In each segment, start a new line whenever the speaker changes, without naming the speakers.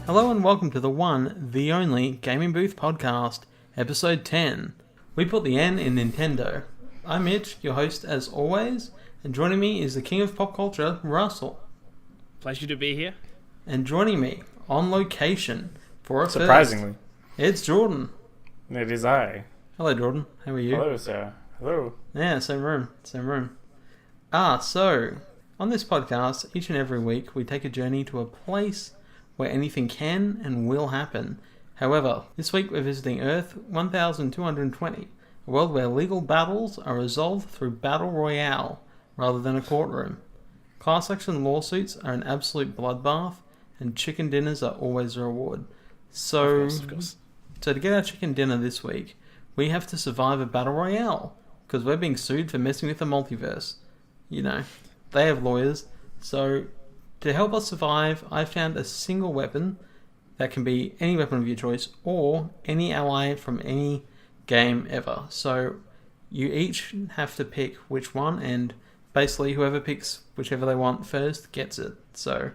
Hello and welcome to the one, the only Gaming Booth Podcast, Episode 10. We put the N in Nintendo. I'm Mitch, your host as always, and joining me is the king of pop culture, Russell.
Pleasure to be here.
And joining me on location for a
surprisingly,
first, it's Jordan.
It is I.
Hello, Jordan. How are you?
Hello, sir. Hello.
Yeah, same room. So, on this podcast, each and every week, we take a journey to a place where anything can and will happen. However, this week we're visiting Earth 1220, a world where legal battles are resolved through battle royale rather than a courtroom. Class action lawsuits are an absolute bloodbath, and chicken dinners are always a reward. So,
of course.
So to get our chicken dinner this week, we have to survive a battle royale, because we're being sued for messing with the multiverse. You know, they have lawyers, so to help us survive, I found a single weapon that can be any weapon of your choice or any ally from any game ever. So you each have to pick which one, and basically whoever picks whichever they want first gets it. So,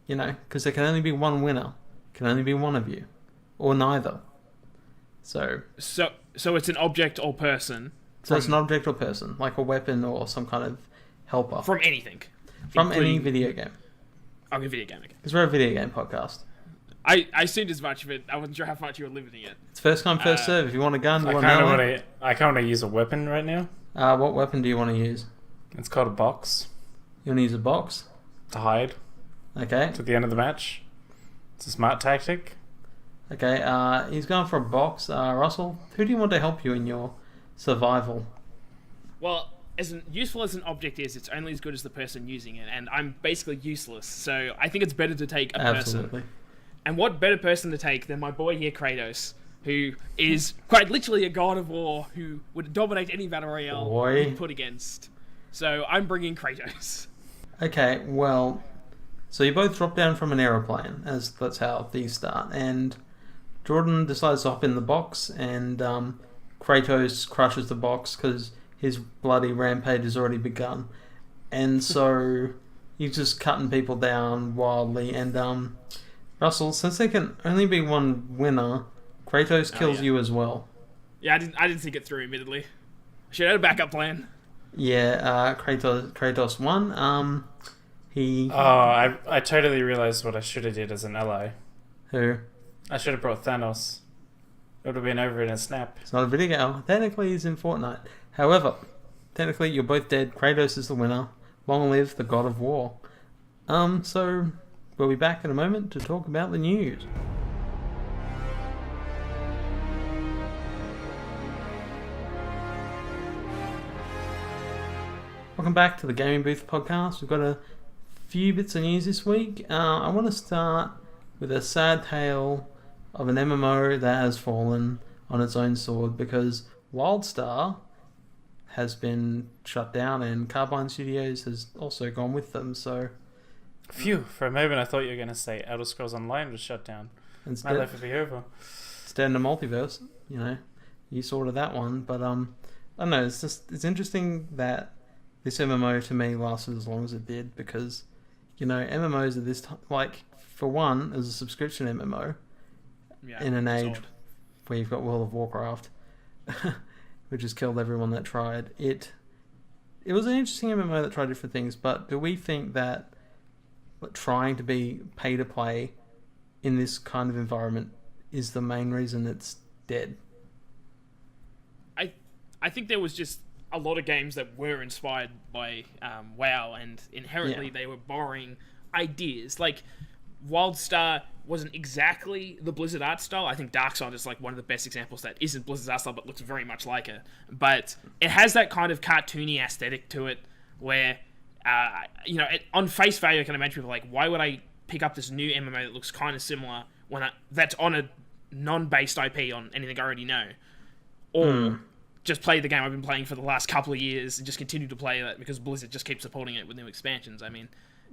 you know, because there can only be one winner. Can only be one of you. Or neither. So
it's an object or person.
So it's an object or person, like a weapon or some kind of helper.
From anything.
From any video game.
Oh, a video game, okay.
Because we're a video game podcast.
I assumed as much, but I wasn't sure how much you were limiting it.
It's first come, first serve. If you want a gun, you want
I kind of use a weapon right now.
What weapon do you want to use?
It's called a box.
You want to use a box?
To hide.
Okay.
To the end of the match. It's a smart tactic.
Okay, he's going for a box. Russell, who do you want to help you in your survival?
Well, as useful as an object is, it's only as good as the person using it, and I'm basically useless, so I think it's better to take a
Absolutely.
person. And what better person to take than my boy here, Kratos, who is quite literally a god of war, who would dominate any battle royale he'd put against. So I'm bringing Kratos.
Okay, well, so you both drop down from an aeroplane, as that's how these start, and Jordan decides to hop in the box, and Kratos crushes the box because his bloody rampage has already begun. And so he's just cutting people down wildly, and Russell, since there can only be one winner, Kratos kills you as well.
Yeah, I didn't think it through, admittedly. I should have had a backup plan.
Yeah, Kratos won.
I totally realised what I should have did as an ally.
Who?
I should have brought Thanos. It would have been over in a snap.
It's not a video game. Technically, he's in Fortnite. However, technically, you're both dead. Kratos is the winner. Long live the God of War. So we'll be back in a moment to talk about the news. Welcome back to the Gaming Booth Podcast. We've got a few bits of news this week. I want to start with a sad tale of an MMO that has fallen on its own sword, because Wildstar has been shut down and Carbine Studios has also gone with them. So,
phew! For a moment, I thought you were going to say Elder Scrolls Online was shut down. My life would be over.
Instead in the multiverse, you know, you sorted that one. But I don't know. It's interesting that this MMO to me lasted as long as it did, because, you know, MMOs at this time, like, for one, as a subscription MMO, in an age where you've got World of Warcraft, which has killed everyone that tried. It was an interesting MMO that tried different things, but do we think that trying to be pay to play in this kind of environment is the main reason it's dead?
I think there was just a lot of games that were inspired by WoW, and inherently they were borrowing ideas. Like, Wildstar wasn't exactly the Blizzard art style. I think Darkseid is like one of the best examples that isn't Blizzard's art style but looks very much like it. But it has that kind of cartoony aesthetic to it where, on face value I can imagine people like, why would I pick up this new MMO that looks kind of similar when that's on a non-based IP on anything I already know? Or just play the game I've been playing for the last couple of years and just continue to play that because Blizzard just keeps supporting it with new expansions. I mean,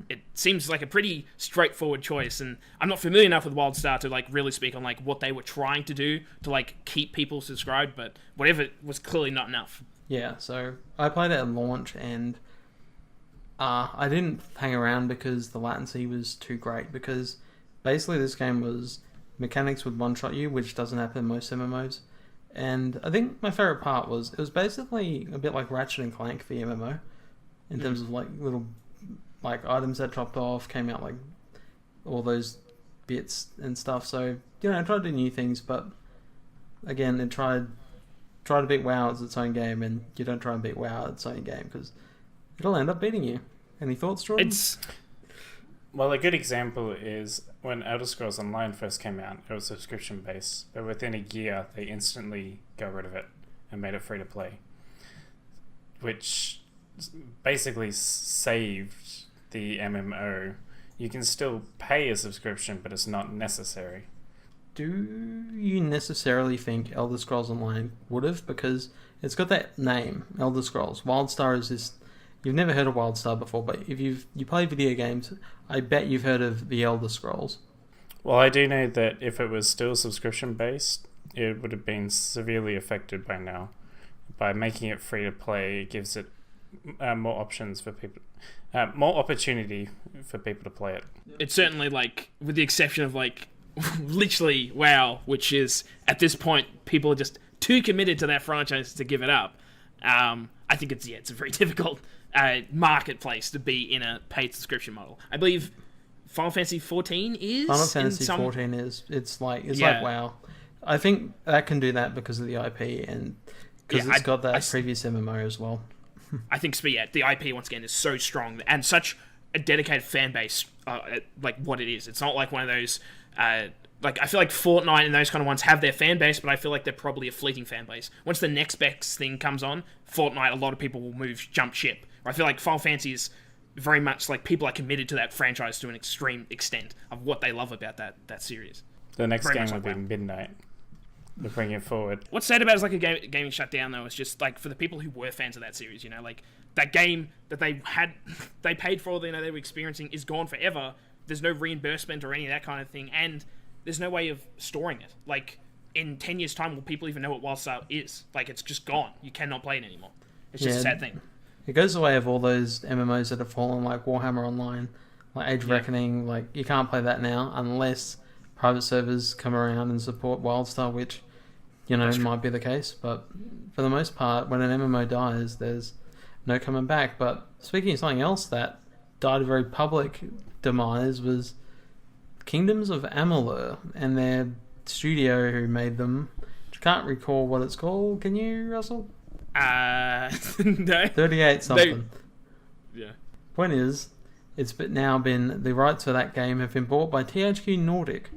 it seems like a pretty straightforward choice, and I'm not familiar enough with Wildstar to like really speak on like what they were trying to do to like keep people subscribed, but whatever was clearly not enough.
Yeah, so I played it at launch, and I didn't hang around because the latency was too great, because basically this game was mechanics would one-shot you, which doesn't happen in most MMOs. And I think my favourite part was it was basically a bit like Ratchet and Clank, the MMO, in terms of like little like items that dropped off, came out like all those bits and stuff. So, you know, I tried to do new things, but again, it tried to beat WoW as its own game, and you don't try and beat WoW as its own game because it'll end up beating you. Any thoughts, Jordan?
Well, a good example is when Elder Scrolls Online first came out, it was subscription based, but within a year they instantly got rid of it and made it free to play, which basically saved the MMO. You can still pay a subscription, but it's not necessary.
Do you necessarily think Elder Scrolls Online would have? Because it's got that name, Elder Scrolls. Wildstar is this... You've never heard of Wildstar before, but if you play video games, I bet you've heard of the Elder Scrolls.
Well, I do know that if it was still subscription-based, it would have been severely affected by now. By making it free to play, it gives it more options for people, more opportunity for people to play it.
It's certainly, like, with the exception of, like, literally WoW, which is, at this point, people are just too committed to that franchise to give it up. I think it's a very difficult marketplace to be in a paid subscription model. I believe Final Fantasy 14 is.
Final Fantasy 14 is. It's like WoW. I think that can do that because of the IP and because it's got that previous MMO as well.
I think the IP once again is so strong and such a dedicated fan base, like what it is. It's not like one of those. Like I feel like Fortnite and those kind of ones have their fan base, but I feel like they're probably a fleeting fan base. Once the next best thing comes on, Fortnite, a lot of people will jump ship. I feel like Final Fantasy is very much like people are committed to that franchise to an extreme extent of what they love about that series.
The next game will be Midnight. They're bringing it forward.
What's sad about it is like a gaming shutdown though is just like for the people who were fans of that series, you know, like that game that they paid for, you know, they were experiencing is gone forever. There's no reimbursement or any of that kind of thing, and there's no way of storing it. Like, in 10 years' time, will people even know what Wildstar is? Like, it's just gone. You cannot play it anymore. It's just a sad thing.
It goes the way of all those MMOs that have fallen, like Warhammer Online, like Age of Reckoning. Like, you can't play that now unless private servers come around and support Wildstar, which, you know, might be the case. But for the most part, when an MMO dies, there's no coming back. But speaking of something else that died a very public demise was Kingdoms of Amalur and their studio who made them. Can't recall what it's called. Can you, Russell?
No.
38 something.
Yeah.
Point is, it's now been the rights for that game have been bought by THQ Nordic,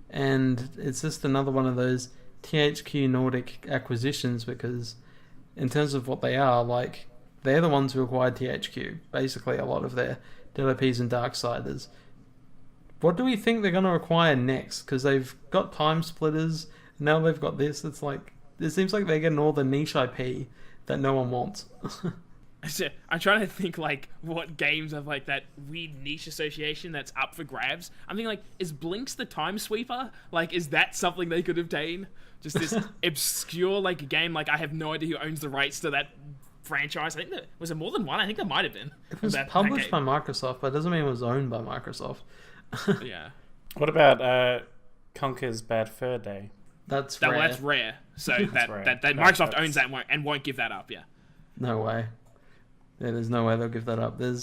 and it's just another one of those THQ Nordic acquisitions because, in terms of what they are, like they're the ones who acquired THQ. Basically, a lot of their developers and Darksiders. What do we think they're going to acquire next? Because they've got Time Splitters, now they've got this. It's like, it seems like they're getting all the niche IP that no one wants.
I'm trying to think, like, what games have, like, that weird niche association that's up for grabs. I'm thinking, like, is Blinks the Time Sweeper? Like, is that something they could obtain? Just this obscure, like, game, like, I have no idea who owns the rights to that franchise. I think was it more than one? I think there might have been.
It was published by Microsoft, but it doesn't mean it was owned by Microsoft.
Yeah.
What about Conker's Bad Fur Day?
That's rare.
Well, that's rare. So that
rare.
that Microsoft owns that and won't give that up. Yeah.
No way. Yeah, there's no way they'll give that up. I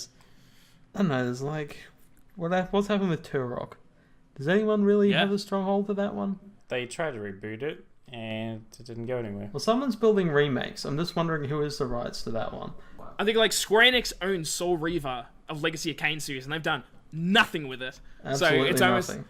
don't know. There's like, what's happened with Turok? Does anyone really have a strong hold to that one?
They tried to reboot it and it didn't go anywhere.
Well, someone's building remakes. I'm just wondering who has the rights to that one.
I think like Square Enix owns Soul Reaver of Legacy of Kain series, and they've done nothing with it.
Absolutely
so it's
nothing.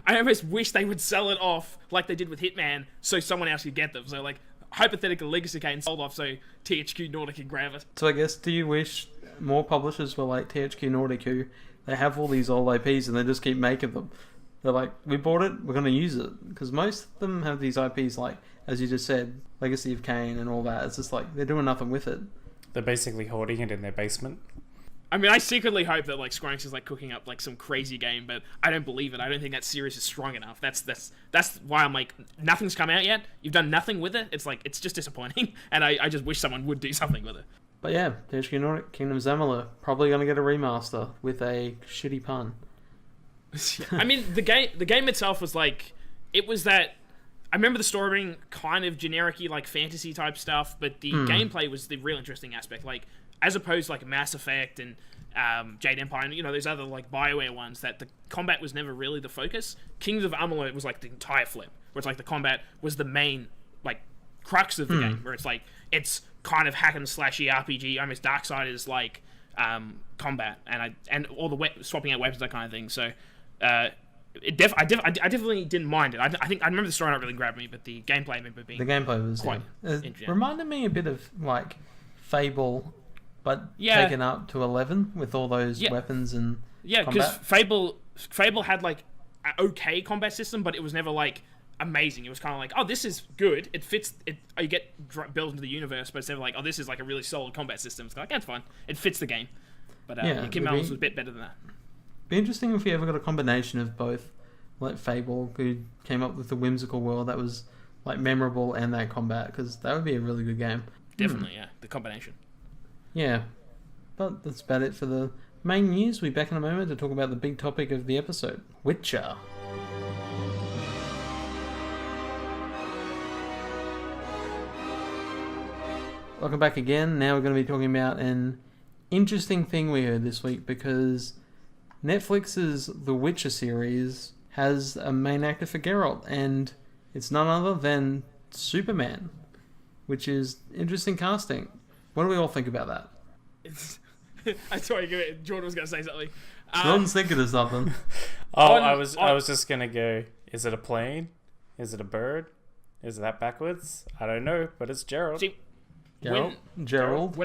I almost wish they would sell it off like they did with Hitman, so someone else could get them. So like hypothetical Legacy of Kain sold off so THQ Nordic can grab it.
So I guess, do you wish more publishers were like THQ Nordic, who they have all these old IPs and they just keep making them? They're like, we bought it, we're going to use it. Because most of them have these IPs like, as you just said, Legacy of Kain and all that. It's just like, they're doing nothing with it.
They're basically hoarding it in their basement.
I mean, I secretly hope that like Square Enix is like cooking up like some crazy game, but I don't believe it. I don't think that series is strong enough. That's why I'm like, nothing's come out yet. You've done nothing with it. It's like, it's just disappointing, and I just wish someone would do something with it.
But yeah, THQ Nordic, Kingdoms of Amalur, probably going to get a remaster with a shitty pun.
I mean, the game itself was like, it was that. I remember the story being kind of generic-y, like fantasy type stuff, but the gameplay was the real interesting aspect. Like, as opposed to like Mass Effect and Jade Empire, and those other like BioWare ones, that the combat was never really the focus. Kingdoms of Amalur was like the entire flip, where it's like the combat was the main like crux of the game, where it's like it's kind of hack and slashy RPG, almost Darksiders like combat, and all the swapping out weapons, that kind of thing. So. I definitely didn't mind it. I think I remember the story not really grabbed me, but the gameplay I remember being quite
it reminded me a bit of like Fable, but taken up to 11 with all those weapons and
because Fable had like an okay combat system, but it was never like amazing. It was kind of like, oh, this is good. It fits. You get built into the universe, but it's never like, oh, this is like a really solid combat system. It's like, that's fine. It fits the game. But Kingdoms was a bit better than that.
Be interesting if we ever got a combination of both, like Fable, who came up with the whimsical world that was like memorable, and that combat, because that would be a really good game.
Definitely, yeah, the combination.
Yeah, but that's about it for the main news. We'll be back in a moment to talk about the big topic of the episode, Witcher. Welcome back again. Now we're going to be talking about an interesting thing we heard this week, because Netflix's The Witcher series has a main actor for Geralt, and it's none other than Superman, which is interesting casting. What do we all think about that?
I saw you. Jordan was going to say something.
Jordan's thinking of something.
I was just going to go, is it a plane? Is it a bird? Is that backwards? I don't know, but it's Geralt.
See,
Gerald.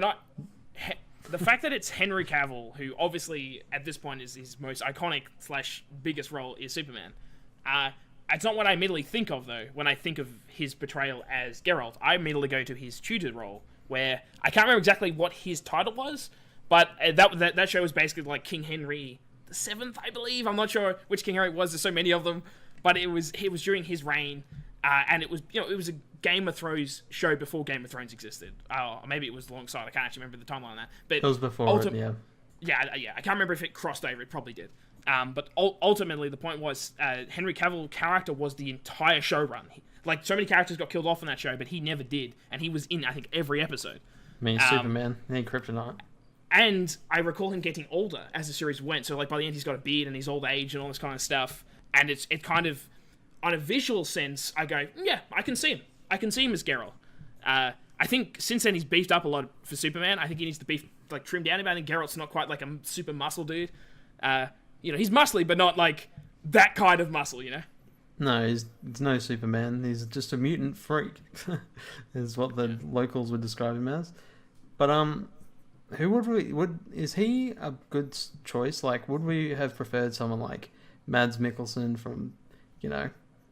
The fact that it's Henry Cavill, who obviously at this point is his most iconic / biggest role, is Superman. It's not what I immediately think of, though, when I think of his portrayal as Geralt. I immediately go to his tutor role, where I can't remember exactly what his title was, but that show was basically like King Henry VII, I believe. I'm not sure which King Henry it was. There's so many of them, but it was during his reign, and it was a Game of Thrones show before Game of Thrones existed. Maybe it was alongside. I can't actually remember the timeline on that. But
it was before it, yeah.
Yeah. I can't remember if it crossed over. It probably did. But ultimately, the point was Henry Cavill's character was the entire show run. Like, so many characters got killed off in that show, but he never did. And he was in, I think, every episode.
I mean, Superman, he ain't Kryptonite.
And I recall him getting older as the series went. So, like, by the end, he's got a beard and he's old age and all this kind of stuff. And it kind of, on a visual sense, I go, yeah, I can see him. I can see him as Geralt. I think since then he's beefed up a lot for Superman. I think he needs to be like trimmed down a bit. I think Geralt's not quite like a super muscle dude. He's muscly, but not like that kind of muscle.
No, he's no Superman. He's just a mutant freak, is what the locals would describe him as. But who is he a good choice? Like, would we have preferred someone like Mads Mikkelsen from,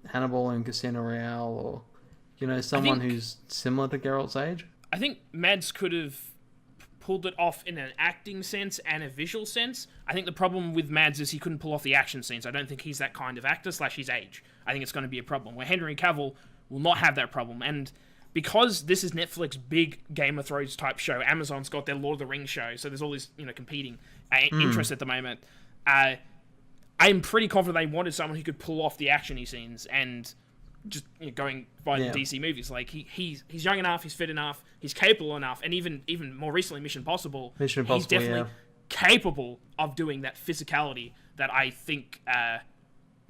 Hannibal and Casino Royale, or someone who's similar to Geralt's age?
I think Mads could have pulled it off in an acting sense and a visual sense. I think the problem with Mads is he couldn't pull off the action scenes. I don't think he's that kind of actor / his age. I think it's going to be a problem, where Henry Cavill will not have that problem. And because this is Netflix's big Game of Thrones type show, Amazon's got their Lord of the Rings show, so there's all this competing interest at the moment. I'm pretty confident they wanted someone who could pull off the action-y scenes and just going by the DC movies. Like, he's young enough, he's fit enough, he's capable enough, and even more recently Mission Impossible, he's definitely capable of doing that physicality that I think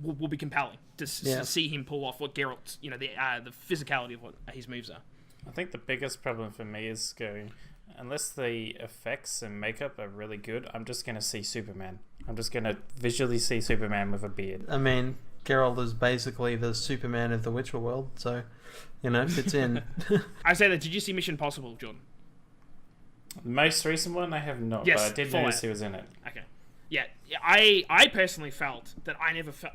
will be compelling to see him pull off what Geralt, the physicality of what his moves are.
I think the biggest problem for me is going, unless the effects and makeup are really good, I'm just going to see Superman. I'm just going to visually see Superman with a beard.
I mean, Geralt is basically the Superman of the Witcher world, so, fits in.
I say that, did you see Mission Impossible, Jordan?
The most recent one, I have not,
yes,
but I did notice he was in it.
Okay. Yeah, I personally felt that I never felt...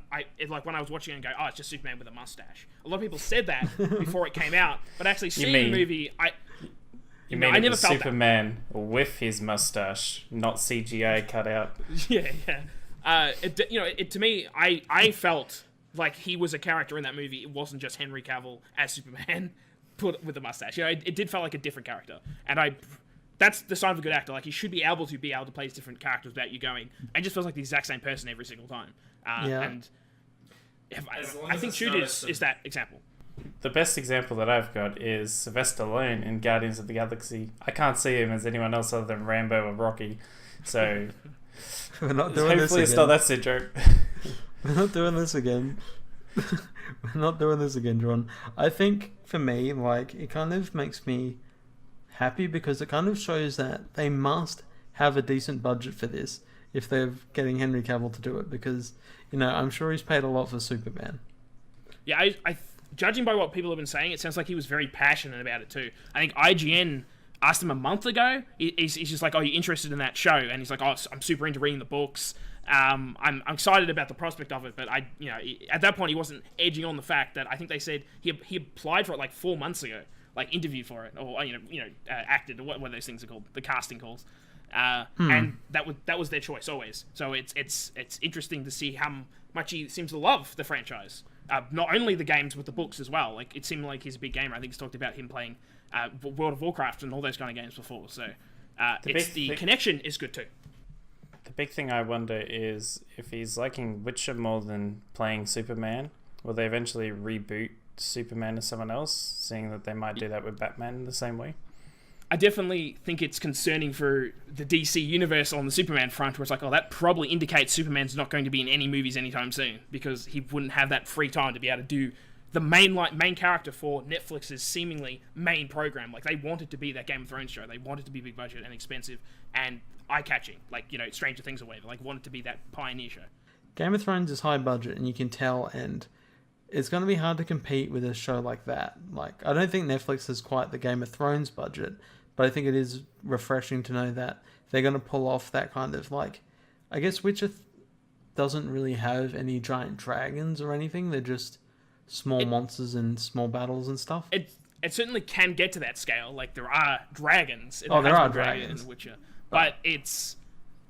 when I was watching it and go, oh, it's just Superman with a mustache. A lot of people said that before it came out, but actually seeing the movie, I never felt
Superman with his mustache, not CGI cut out.
Yeah. To me, I felt like he was a character in that movie. It wasn't just Henry Cavill as Superman put with a mustache. It did feel like a different character, and that's the sign of a good actor. Like, he should be able to play different characters without you going, and just feels like the exact same person every single time. And I think Shoot is that example.
The best example that I've got is Sylvester Stallone in Guardians of the Galaxy. I can't see him as anyone else other than Rambo or Rocky. So
we're not doing this
hopefully
again.
it's not that syndrome.
We're not doing this again. We're not doing this again, John. I think for me, like, it kind of makes me happy because it kind of shows that they must have a decent budget for this if they're getting Henry Cavill to do it, because, you know, I'm sure he's paid a lot for Superman.
Yeah, I judging by what people have been saying, it sounds like he was very passionate about it too. I think IGN asked him a month ago. He's just like, "Oh, you interested in that show?" And he's like, "Oh, I'm super into reading the books. I'm excited about the prospect of it." But at that point, he wasn't edging on the fact that I think they said he applied for it like 4 months ago, like interviewed for it, or acted, or what those things are called, the casting calls. And that was their choice always. So it's interesting to see how much he seems to love the franchise. Not only the games, but the books as well. Like, it seemed like he's a big gamer. I think he's talked about him playing World of Warcraft and all those kind of games before. So the connection is good too.
The big thing I wonder is if he's liking Witcher more than playing Superman, will they eventually reboot Superman as someone else, seeing that they might do that with Batman in the same way?
I definitely think it's concerning for the DC universe on the Superman front, where it's like, oh, that probably indicates Superman's not going to be in any movies anytime soon, because he wouldn't have that free time to be able to do the main character for Netflix's seemingly main program. Like, they want it to be that Game of Thrones show. They want it to be big budget and expensive and eye-catching, like, Stranger Things or whatever. Like, want it to be that pioneer show.
Game of Thrones is high budget, and you can tell, and it's going to be hard to compete with a show like that. Like, I don't think Netflix has quite the Game of Thrones budget, but I think it is refreshing to know that they're going to pull off that kind of, like, I guess Witcher doesn't really have any giant dragons or anything. They're just small monsters and small battles and stuff.
It certainly can get to that scale. Like, there are dragons.
There are dragons
in Witcher, but it's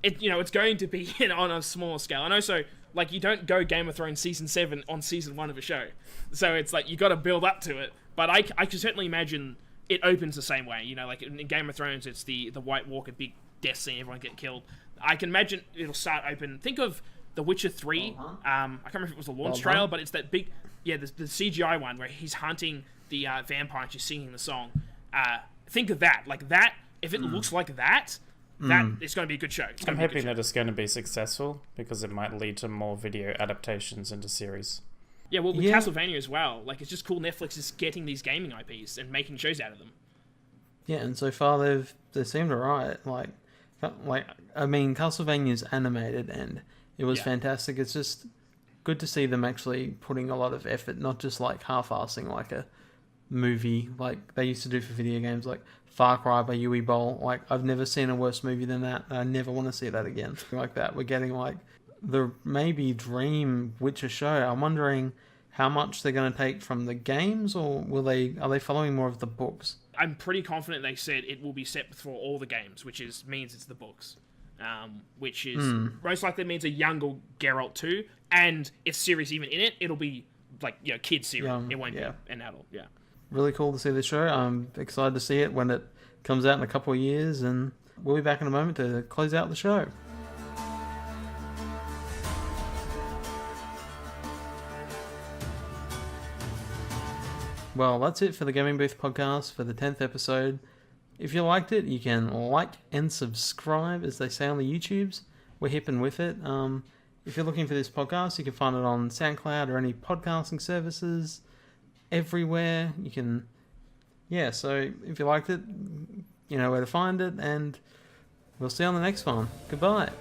going to be on a smaller scale. And also, like, you don't go Game of Thrones season 7 on season 1 of a show, so it's like you got to build up to it. But I can certainly imagine it opens the same way. Like in Game of Thrones, it's the White Walker big death scene, everyone get killed. I can imagine it'll start open. Think of The Witcher 3. I can't remember if it was a launch trailer, but it's that big, the CGI one where he's hunting the vampire and she's singing the song. Think of that. Like that, if it looks like that it's going to be a good show.
I'm hoping that it's going to be successful, because it might lead to more video adaptations into series.
Yeah, well, with Castlevania as well. Like, it's just cool Netflix is getting these gaming IPs and making shows out of them.
Yeah, and so far they seemed alright. Like, I mean, Castlevania's animated and it was fantastic. It's just good to see them actually putting a lot of effort, not just like half-assing like a movie like they used to do for video games, like Far Cry by Uwe Boll. Like, I've never seen a worse movie than that. I never want to see that again. Like that. We're getting like the maybe dream Witcher show. I'm wondering how much they're going to take from the games, or are they following more of the books?
I'm pretty confident they said it will be set for all the games, which means it's the books. Which is most likely means a younger Geralt too, and if Ciri's even in it, it'll be like kid Ciri. It won't be an adult. Yeah.
Really cool to see this show. I'm excited to see it when it comes out in a couple of years, and we'll be back in a moment to close out the show. Well, that's it for the Gaming Booth podcast for the 10th episode. If you liked it, you can like and subscribe, as they say on the YouTubes. We're hipping with it. If you're looking for this podcast, you can find it on SoundCloud or any podcasting services. Everywhere. You can... Yeah, so if you liked it, you know where to find it, and we'll see you on the next one. Goodbye.